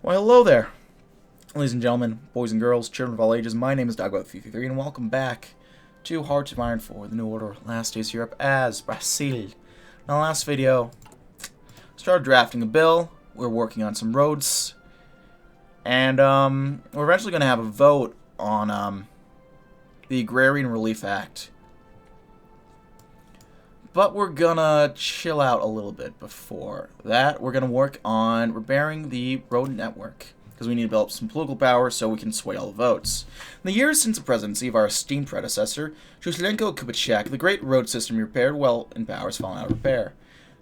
Why, hello there, ladies and gentlemen, boys and girls, children of all ages. My name is DB333, and welcome back to Hearts of Iron 4, the New Order, Last Days Europe as Brazil. In the last video, started drafting a bill. We're working on some roads, and we're eventually going to have a vote on the Agrarian Relief Act. But we're gonna chill out a little bit before that. We're gonna work on repairing the road network, because we need to build up some political power so we can sway all the votes. In the years since the presidency of our esteemed predecessor, Juslenko Kubitschek, the great road system repaired well in power has fallen out of repair.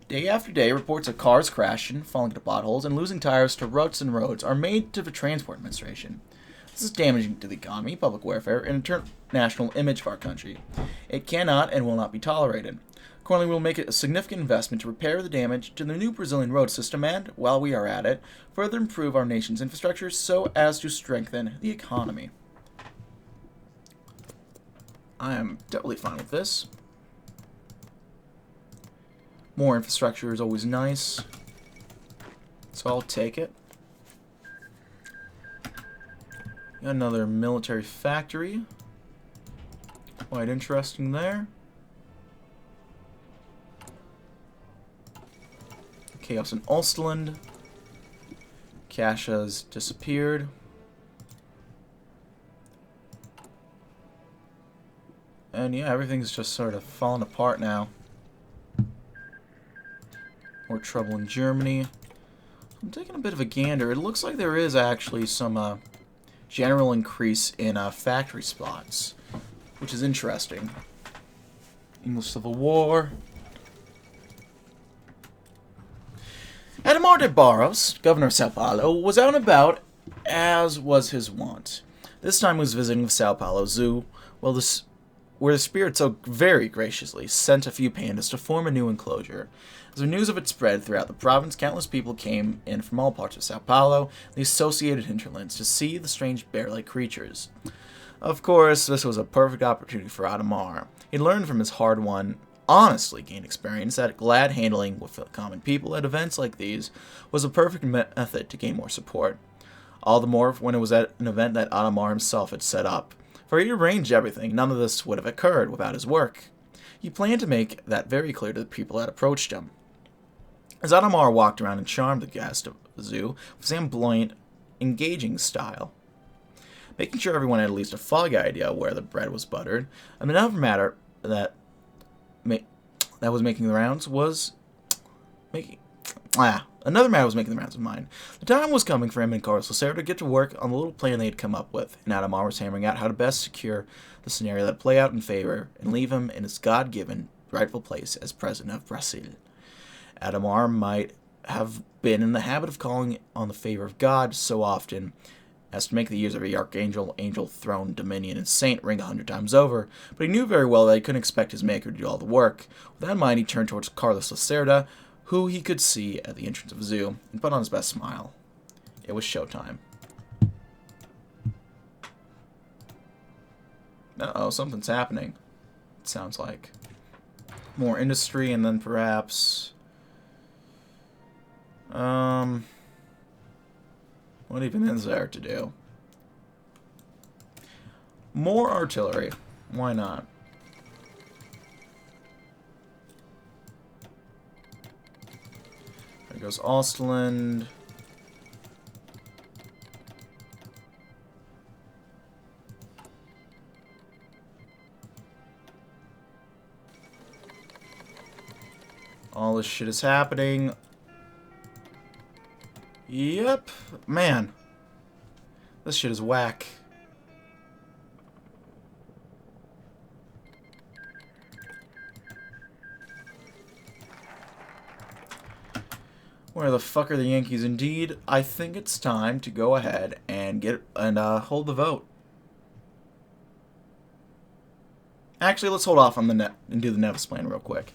Day after day, reports of cars crashing, falling into potholes, and losing tires to ruts and roads are made to the Transport Administration. This is damaging to the economy, public welfare, and international image of our country. It cannot and will not be tolerated. Accordingly, we will make a significant investment to repair the damage to the new Brazilian road system and, while we are at it, further improve our nation's infrastructure so as to strengthen the economy. I am totally fine with this. More infrastructure is always nice, so I'll take it. Got another military factory. Quite interesting there. Chaos in Ostland. Cash has disappeared. And yeah, everything's just sort of falling apart now. More trouble in Germany. I'm taking a bit of a gander. It looks like there is actually some general increase in factory spots, which is interesting. English Civil War. Ademar de Barros, governor of Sao Paulo, was out and about, as was his wont. This time he was visiting the Sao Paulo Zoo, where the spirit so very graciously sent a few pandas to form a new enclosure. As the news of it spread throughout the province, countless people came in from all parts of Sao Paulo and the associated hinterlands to see the strange bear-like creatures. Of course, this was a perfect opportunity for Ademar. He learned from his hard-won, honestly gained experience that glad handling with common people at events like these was a perfect method to gain more support. All the more when it was at an event that Ademar himself had set up. For he arranged everything, none of this would have occurred without his work. He planned to make that very clear to the people that approached him. As Ademar walked around and charmed the guests of the zoo with his flamboyant, engaging style, making sure everyone had at least a foggy idea where the bread was buttered, another matter that was making the rounds was making the rounds of mine. The time was coming for him and Carlos Lacerda to get to work on the little plan they had come up with, and Ademar was hammering out how to best secure the scenario that play out in favor and leave him in his God-given rightful place as president of Brazil. Ademar might have been in the habit of calling on the favor of God so often as to make the years of the archangel, angel, throne, dominion, and saint ring 100 times over, but he knew very well that he couldn't expect his maker to do all the work. With that in mind, he turned towards Carlos Lacerda, who he could see at the entrance of the zoo, and put on his best smile. It was showtime. Uh-oh, something's happening, it sounds like. More industry, and then perhaps... what even is there to do? More artillery. Why not? There goes Ostland. All this shit is happening. Yep. Man. This shit is whack. Where the fuck are the Yankees indeed? I think it's time to go ahead and hold the vote. Actually, let's hold off on the net and do the Neves plan real quick.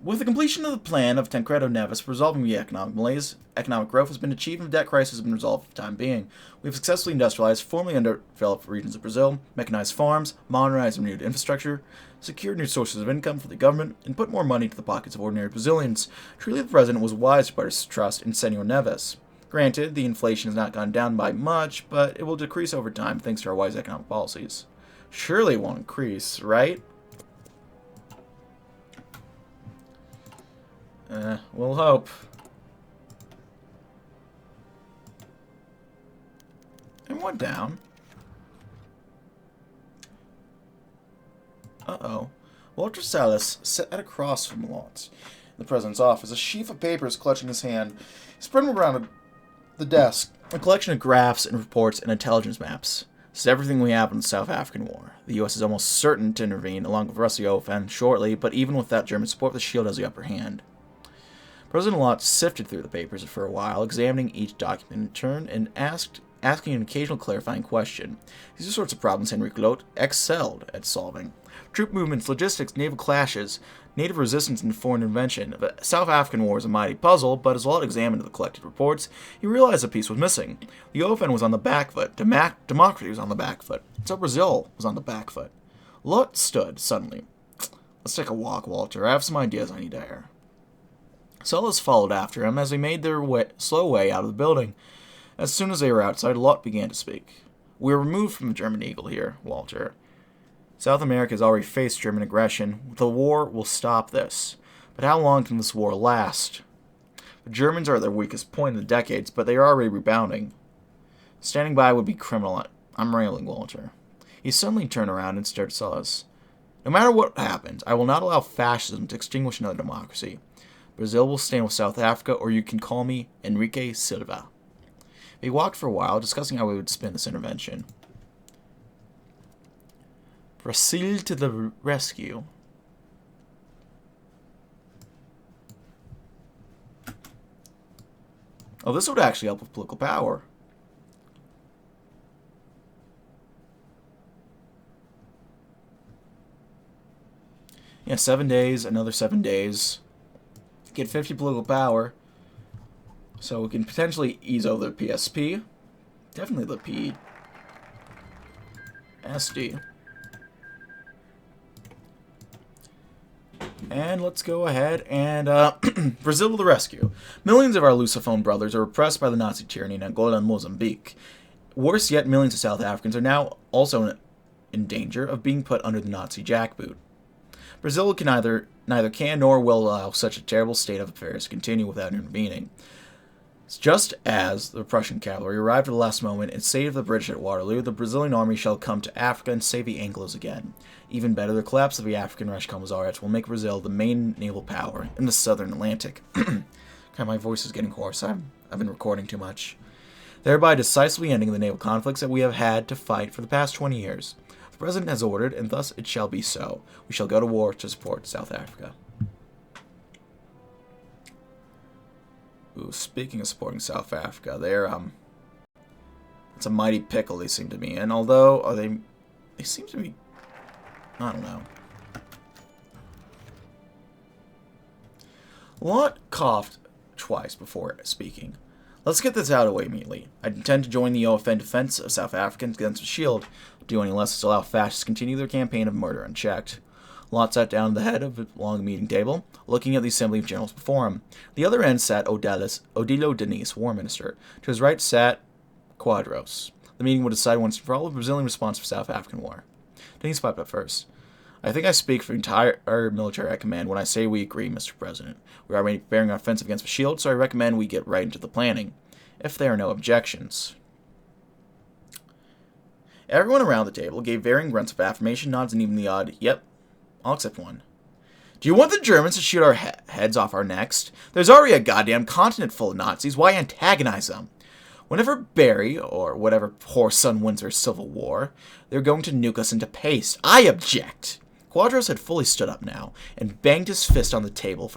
With the completion of the plan of Tancredo Neves for resolving the economic malaise, economic growth has been achieved and the debt crisis has been resolved for the time being. We have successfully industrialized formerly underdeveloped regions of Brazil, mechanized farms, modernized and renewed infrastructure, secured new sources of income for the government, and put more money to the pockets of ordinary Brazilians. Truly, the president was wise to put his trust in Senor Neves. Granted, the inflation has not gone down by much, but it will decrease over time thanks to our wise economic policies. Surely it won't increase, right? We'll hope. And one down. Uh-oh. Walter Salas sat across from Lawrence in the president's office, a sheaf of papers clutching his hand. He spread them around the desk, a collection of graphs and reports and intelligence maps. This is everything we have in the South African War. The U.S. is almost certain to intervene, along with the rest of the OFN, shortly, but even without German support, the Shield has the upper hand. President Lott sifted through the papers for a while, examining each document in turn, and asking an occasional clarifying question. These are sorts of problems Henry Clote excelled at solving. Troop movements, logistics, naval clashes, native resistance, and foreign intervention. The South African War is a mighty puzzle, but as Lott examined the collected reports, he realized a piece was missing. The OFN was on the back foot. Democracy was on the back foot. So Brazil was on the back foot. Lott stood, suddenly. Let's take a walk, Walter. I have some ideas I need to air. Sellers followed after him as they made their slow way out of the building. As soon as they were outside, Lott began to speak. We are removed from the German Eagle here, Walter. South America has already faced German aggression. The war will stop this. But how long can this war last? The Germans are at their weakest point in the decades, but they are already rebounding. Standing by would be criminal. I'm railing, Walter. He suddenly turned around and stared at Sellers. No matter what happens, I will not allow fascism to extinguish another democracy. Brazil will stand with South Africa, or you can call me Enrique Silva. We walked for a while, discussing how we would spin this intervention. Brazil to the rescue. Oh, this would actually help with political power. Yeah, 7 days, another 7 days. Get 50 political power. So we can potentially ease over the PSP. Definitely the PSD. And let's go ahead and Brazil to the rescue. Millions of our Lusophone brothers are oppressed by the Nazi tyranny in Angola and Mozambique. Worse yet, millions of South Africans are now also in danger of being put under the Nazi jackboot. Brazil can neither can nor will allow such a terrible state of affairs to continue without intervening. Just as the Prussian cavalry arrived at the last moment and saved the British at Waterloo, the Brazilian army shall come to Africa and save the Anglos again. Even better, the collapse of the African Reich Commissariats will make Brazil the main naval power in the southern Atlantic. God, my voice is getting hoarse. I've been recording too much. Thereby decisively ending the naval conflicts that we have had to fight for the past 20 years. The President has ordered, and thus it shall be so. We shall go to war to support South Africa. Ooh, speaking of supporting South Africa, it's a mighty pickle they seem to be in. Although, they seem to be, I don't know. Lott coughed twice before speaking. Let's get this out of the way immediately. I intend to join the OFN defense of South Africans against the Shield. Do any less to allow fascists to continue their campaign of murder unchecked. Lott sat down at the head of a long meeting table, looking at the assembly of generals before him. The other end sat Odilo Denise, War Minister. To his right sat Quadros. The meeting would decide once and for all the Brazilian response for South African War. Denise piped up first. I think I speak for the entire military command when I say we agree, Mr. President. We are already preparing our offensive against the Shield, so I recommend we get right into the planning, if there are no objections. Everyone around the table gave varying grunts of affirmation, nods, and even the odd, yep, I'll accept one. Do you want the Germans to shoot our heads off our necks? There's already a goddamn continent full of Nazis. Why antagonize them? Whenever Barry, or whatever poor son wins their civil war, they're going to nuke us into paste. I object! Quadros had fully stood up now, and banged his fist on the table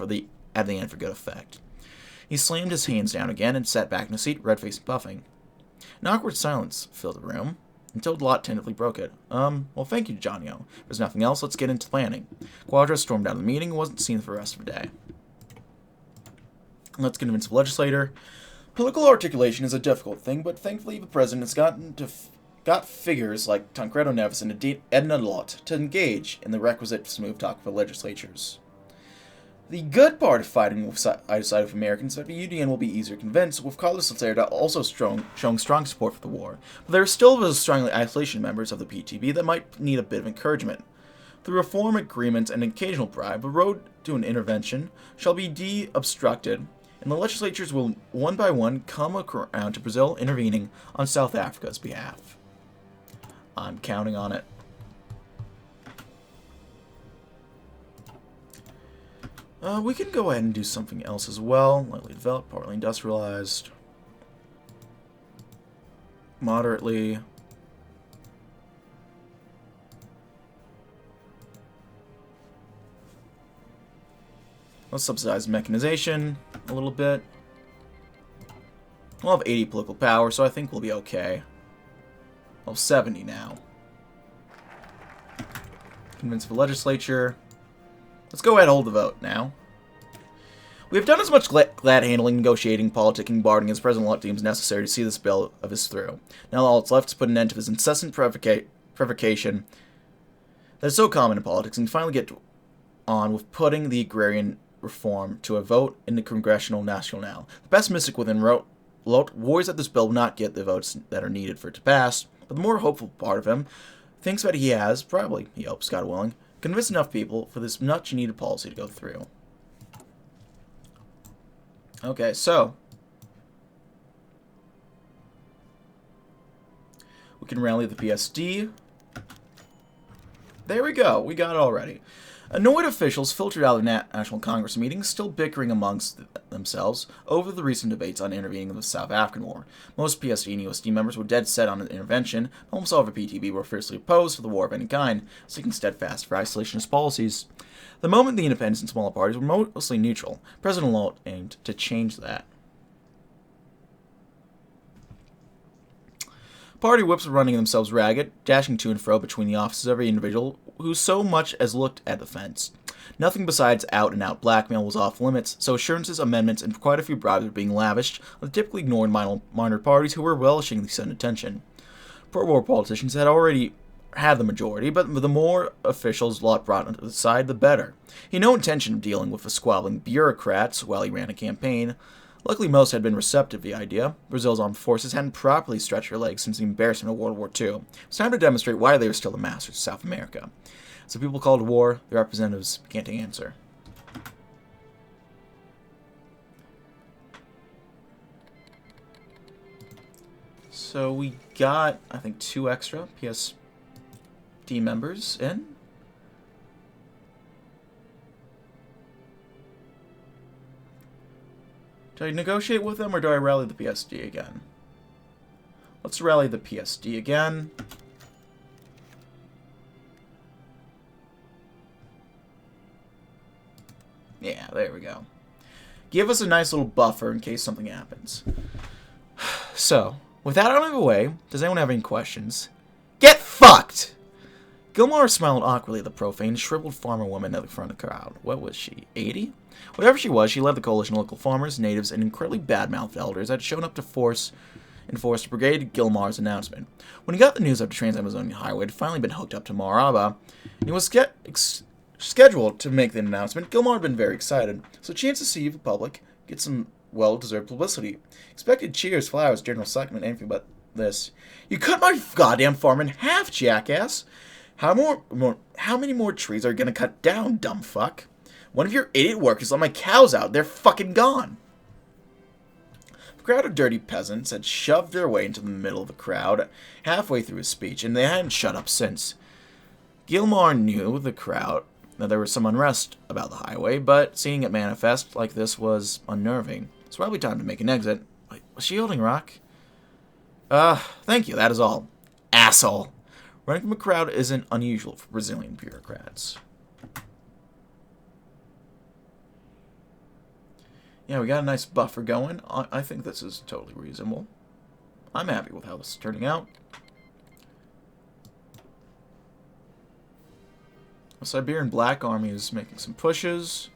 at the end for good effect. He slammed his hands down again and sat back in his seat, red-faced and puffing. An awkward silence filled the room, until Lott tentatively broke it. Well, thank you, Johnny-O. If there's nothing else, let's get into planning. Quadros stormed out of the meeting and wasn't seen for the rest of the day. Let's convince the legislator. Political articulation is a difficult thing, but thankfully the president has got figures like Tancredo Neves and Edna Lott to engage in the requisite smooth talk for legislatures. The good part of fighting with side of Americans is that the UDN will be easier to convince, with Carlos Lacerda also showing strong support for the war. But there are still those strongly isolation members of the PTB that might need a bit of encouragement. Through reform agreements and occasional bribe, the road to an intervention shall be de-obstructed, and the legislatures will one by one come around to Brazil intervening on South Africa's behalf. I'm counting on it. We can go ahead and do something else as well. Lightly developed, partly industrialized. Moderately. Let's subsidize mechanization a little bit. We'll have 80 political power, so I think we'll be okay. Well, 70 now. Convince the legislature. Let's go ahead and hold the vote now. We have done as much glad handling, negotiating, politicking, bargaining as President Lott deems necessary to see this bill of his through. Now all that's left is put an end to his incessant provocation that is so common in politics, and finally get on with putting the agrarian reform to a vote in the Congressional National. The pessimistic within Lott worries that this bill will not get the votes that are needed for it to pass, but the more hopeful part of him thinks that he has, probably, he hopes, God willing, convinced enough people for this much needed policy to go through. Okay, so we can rally the PSD. There we go. We got it already. Annoyed officials filtered out of the National Congress meetings, still bickering amongst themselves over the recent debates on intervening in the South African War. Most PSD and USD members were dead set on an intervention. Almost all of the PTB were fiercely opposed to the war of any kind, sticking steadfast for isolationist policies. The moment the independents and smaller parties were mostly neutral, President Lott aimed to change that. Party whips were running themselves ragged, dashing to and fro between the offices of every individual who so much as looked at the fence. Nothing besides out-and-out blackmail was off limits, so assurances, amendments, and quite a few bribes were being lavished on the typically ignored minor parties who were relishing the sudden attention. Pro-war politicians had already had the majority, but the more officials Lott brought onto the side, the better. He had no intention of dealing with the squabbling bureaucrats while he ran a campaign. Luckily, most had been receptive to the idea. Brazil's armed forces hadn't properly stretched their legs since the embarrassment of World War II. It was time to demonstrate why they were still the masters of South America. So people called war, their representatives began to answer. So we got, I think, 2 extra PSD members in. Do I negotiate with them, or do I rally the PSD again? Let's rally the PSD again. Yeah, there we go. Give us a nice little buffer in case something happens. So, with that out of the way, does anyone have any questions? Get fucked! Gilmar smiled awkwardly at the profane, shriveled farmer woman at the front of the crowd. What was she, 80? Whatever she was, she led the coalition of local farmers, natives, and incredibly bad-mouthed elders that had shown up to enforce to brigade Gilmar's announcement. When he got the news that the Trans-Amazonian Highway had finally been hooked up to Maraba, and he was scheduled to make the announcement, Gilmar had been very excited. So a chance to see the public get some well-deserved publicity. Expected cheers, flowers, general excitement, anything but this. You cut my goddamn farm in half, jackass! How many more trees are you gonna cut down, dumb fuck? One of your idiot workers let my cows out. They're fucking gone. A crowd of dirty peasants had shoved their way into the middle of the crowd halfway through his speech, and they hadn't shut up since. Gilmar knew the crowd that there was some unrest about the highway, but seeing it manifest like this was unnerving. It's probably time to make an exit. Wait, was she holding rock? Thank you, that is all. Asshole. Running from a crowd isn't unusual for Brazilian bureaucrats. Yeah, we got a nice buffer going. I think this is totally reasonable. I'm happy with how this is turning out. The Siberian Black Army is making some pushes.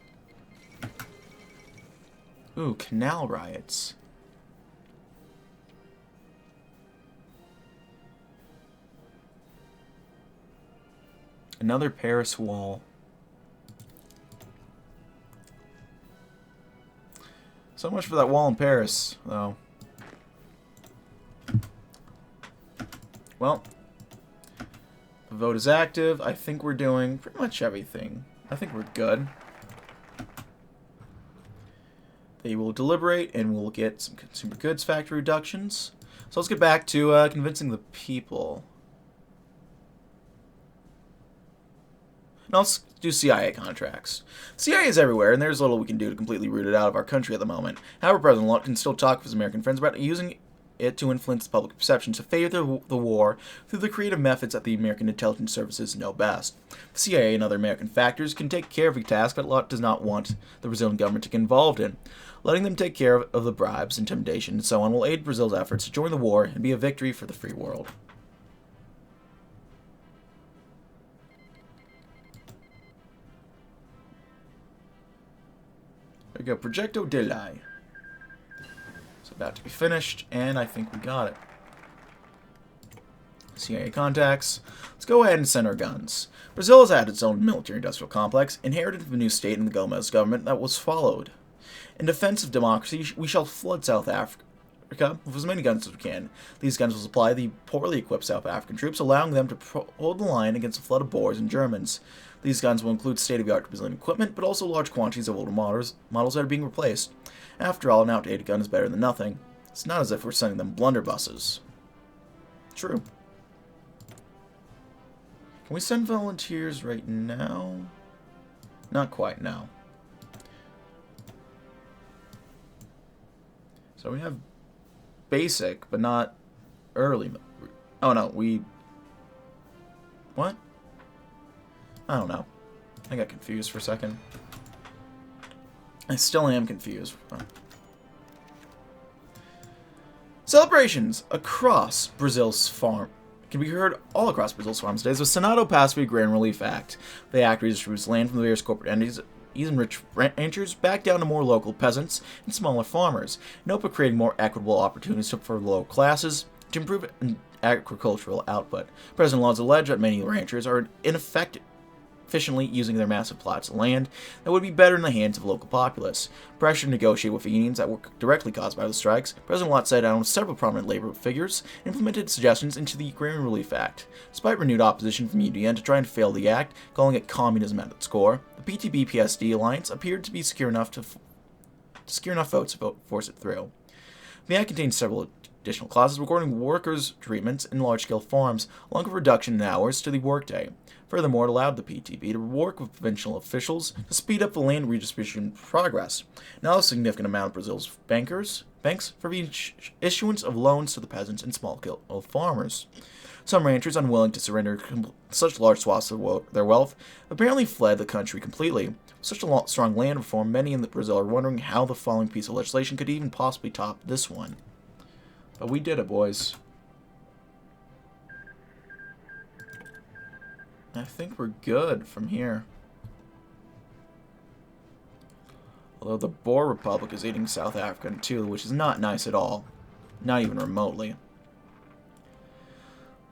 Ooh, canal riots. Another Paris wall. So much for that wall in Paris, though. Well, the vote is active. I think we're doing pretty much everything. I think we're good. They will deliberate, and we'll get some consumer goods factory reductions. So let's get back to convincing the people. Now let's do CIA contracts. CIA is everywhere, and there's little we can do to completely root it out of our country at the moment. However, President Lott can still talk with his American friends about using it to influence public perception to favor the war through the creative methods that the American intelligence services know best. The CIA and other American factors can take care of a task that Lott does not want the Brazilian government to get involved in. Letting them take care of the bribes, intimidation, and so on will aid Brazil's efforts to join the war and be a victory for the free world. There we go, Progetto de Lei. It's about to be finished, and I think we got it. CIA contacts. Let's go ahead and send our guns. Brazil has had its own military-industrial complex, inherited from a new state in the Gomes government that was followed. In defense of democracy, we shall flood South Africa with as many guns as we can. These guns will supply the poorly equipped South African troops, allowing them to hold the line against a flood of Boers and Germans. These guns will include state-of-the-art Brazilian equipment, but also large quantities of older models that are being replaced. After all, an outdated gun is better than nothing. It's not as if we're sending them blunderbusses. True. Can we send volunteers right now? Not quite, no. So we have basic, but not early. Oh no, what? I don't know. I got confused for a second. I still am confused. Celebrations across Brazil's farm can be heard all across Brazil's farms today. The Senado passed the Agrarian Relief Act. The act redistributes land from the various corporate entities, even rich ranchers, back down to more local peasants and smaller farmers, in hope of creating more equitable opportunities for low classes to improve agricultural output. President Lott's alleged that many ranchers are efficiently using their massive plots of land that would be better in the hands of local populace. Pressure to negotiate with the unions that were directly caused by the strikes, President Lott sat down with several prominent labor figures and implemented suggestions into the Agrarian Relief Act. Despite renewed opposition from UDN to try and fail the act, calling it communism at its core, the PTB-PSD alliance appeared to be secure enough votes to force it through. The act contains several additional clauses regarding workers' treatments in large-scale farms, along with a reduction in hours to the workday. Furthermore, it allowed the PTB to work with provincial officials to speed up the land redistribution progress. Now, a significant amount of Brazil's banks for the issuance of loans to the peasants and small-scale farmers. Some ranchers, unwilling to surrender such large swaths of their wealth, apparently fled the country completely. With such a strong land reform, many in Brazil are wondering how the following piece of legislation could even possibly top this one. But we did it, boys. I think we're good from here. Although the Boer Republic is eating South Africa too, which is not nice at all. Not even remotely.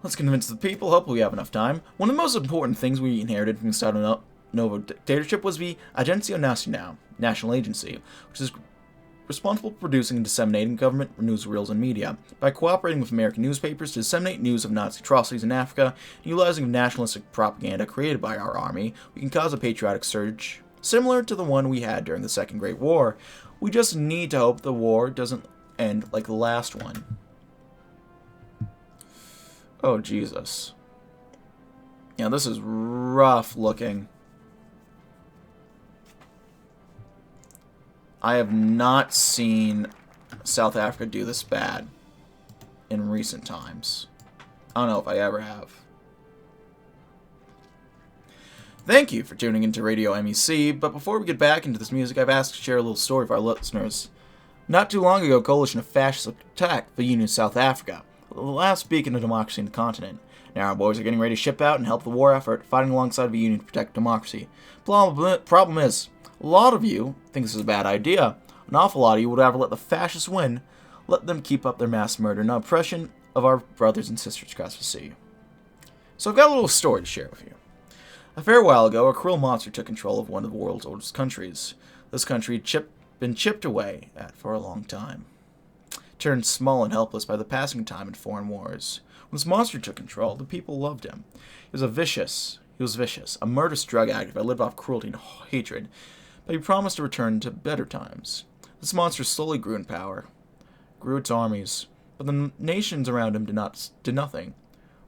Let's convince the people. Hopefully we have enough time. One of the most important things we inherited from the Estado Novo dictatorship was the Agência Nacional, National Agency, which is responsible for producing and disseminating government newsreels and media. By cooperating with American newspapers to disseminate news of Nazi atrocities in Africa, and utilizing nationalistic propaganda created by our army, we can cause a patriotic surge similar to the one we had during the Second Great War. We just need to hope the war doesn't end like the last one. Oh, Jesus. Yeah, this is rough looking. I have not seen South Africa do this bad in recent times. I don't know if I ever have. Thank you for tuning into Radio MEC, but before we get back into this music, I've asked to share a little story for our listeners. Not too long ago, a coalition of fascists attacked the Union of South Africa, the last beacon of democracy in the continent. Now our boys are getting ready to ship out and help the war effort, fighting alongside the Union to protect democracy. Problem is, a lot of you think this is a bad idea. An awful lot of you would rather let the fascists win, let them keep up their mass murder and oppression of our brothers and sisters across the sea. So I've got a little story to share with you. A fair while ago, a cruel monster took control of one of the world's oldest countries. This country been chipped away at for a long time, turned small and helpless by the passing time in foreign wars. When this monster took control, the people loved him. He was vicious, a murderous drug addict that lived off cruelty and hatred, but he promised to return to better times. This monster slowly grew in power, grew its armies, but the nations around him did nothing.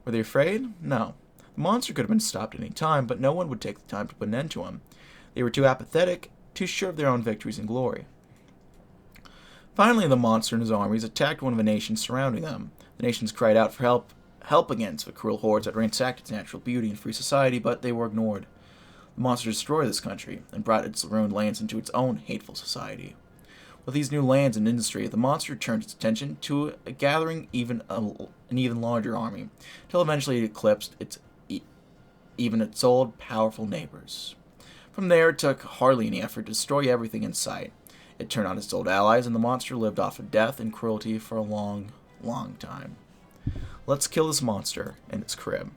Were they afraid? No. The monster could have been stopped at any time, but no one would take the time to put an end to him. They were too apathetic, too sure of their own victories and glory. Finally, the monster and his armies attacked one of the nations surrounding them. The nations cried out for help against the cruel hordes that ransacked its natural beauty and free society, but they were ignored. The monster destroyed this country and brought its ruined lands into its own hateful society. With these new lands and industry, the monster turned its attention to gathering an even larger army, until eventually it eclipsed even its old powerful neighbors. From there, it took hardly any effort to destroy everything in sight. It turned on its old allies, and the monster lived off of death and cruelty for a long, long time. Let's kill this monster in its crib.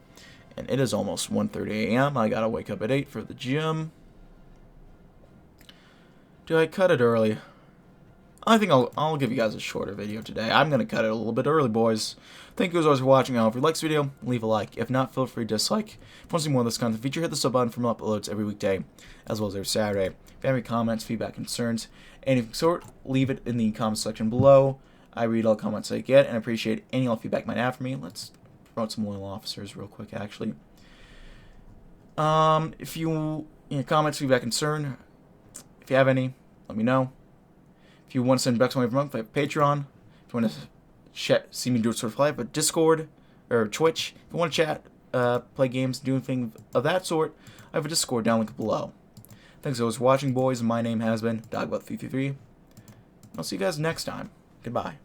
And it is almost 1:30 a.m. I gotta wake up at 8 for the gym. Do I cut it early? I think I'll give you guys a shorter video today. I'm going to cut it a little bit early, boys. Thank you as always for watching. If you like this video, leave a like. If not, feel free to dislike. If you want to see more of this content feature, hit the sub button for more uploads every weekday, as well as every Saturday. If you have any comments, feedback, concerns, anything sort, leave it in the comment section below. I read all comments I get and appreciate any all feedback you might have for me. Let's promote some loyal officers real quick, actually. If you comments, feedback, concern, if you have any, let me know. If you want to send bucks away per month, I have Patreon. If you want to see me do it sort of live, but Discord or Twitch. If you want to chat, play games, do anything of that sort, I have a Discord down link below. Thanks as always for watching, boys. My name has been Dogbot333. I'll see you guys next time. Goodbye.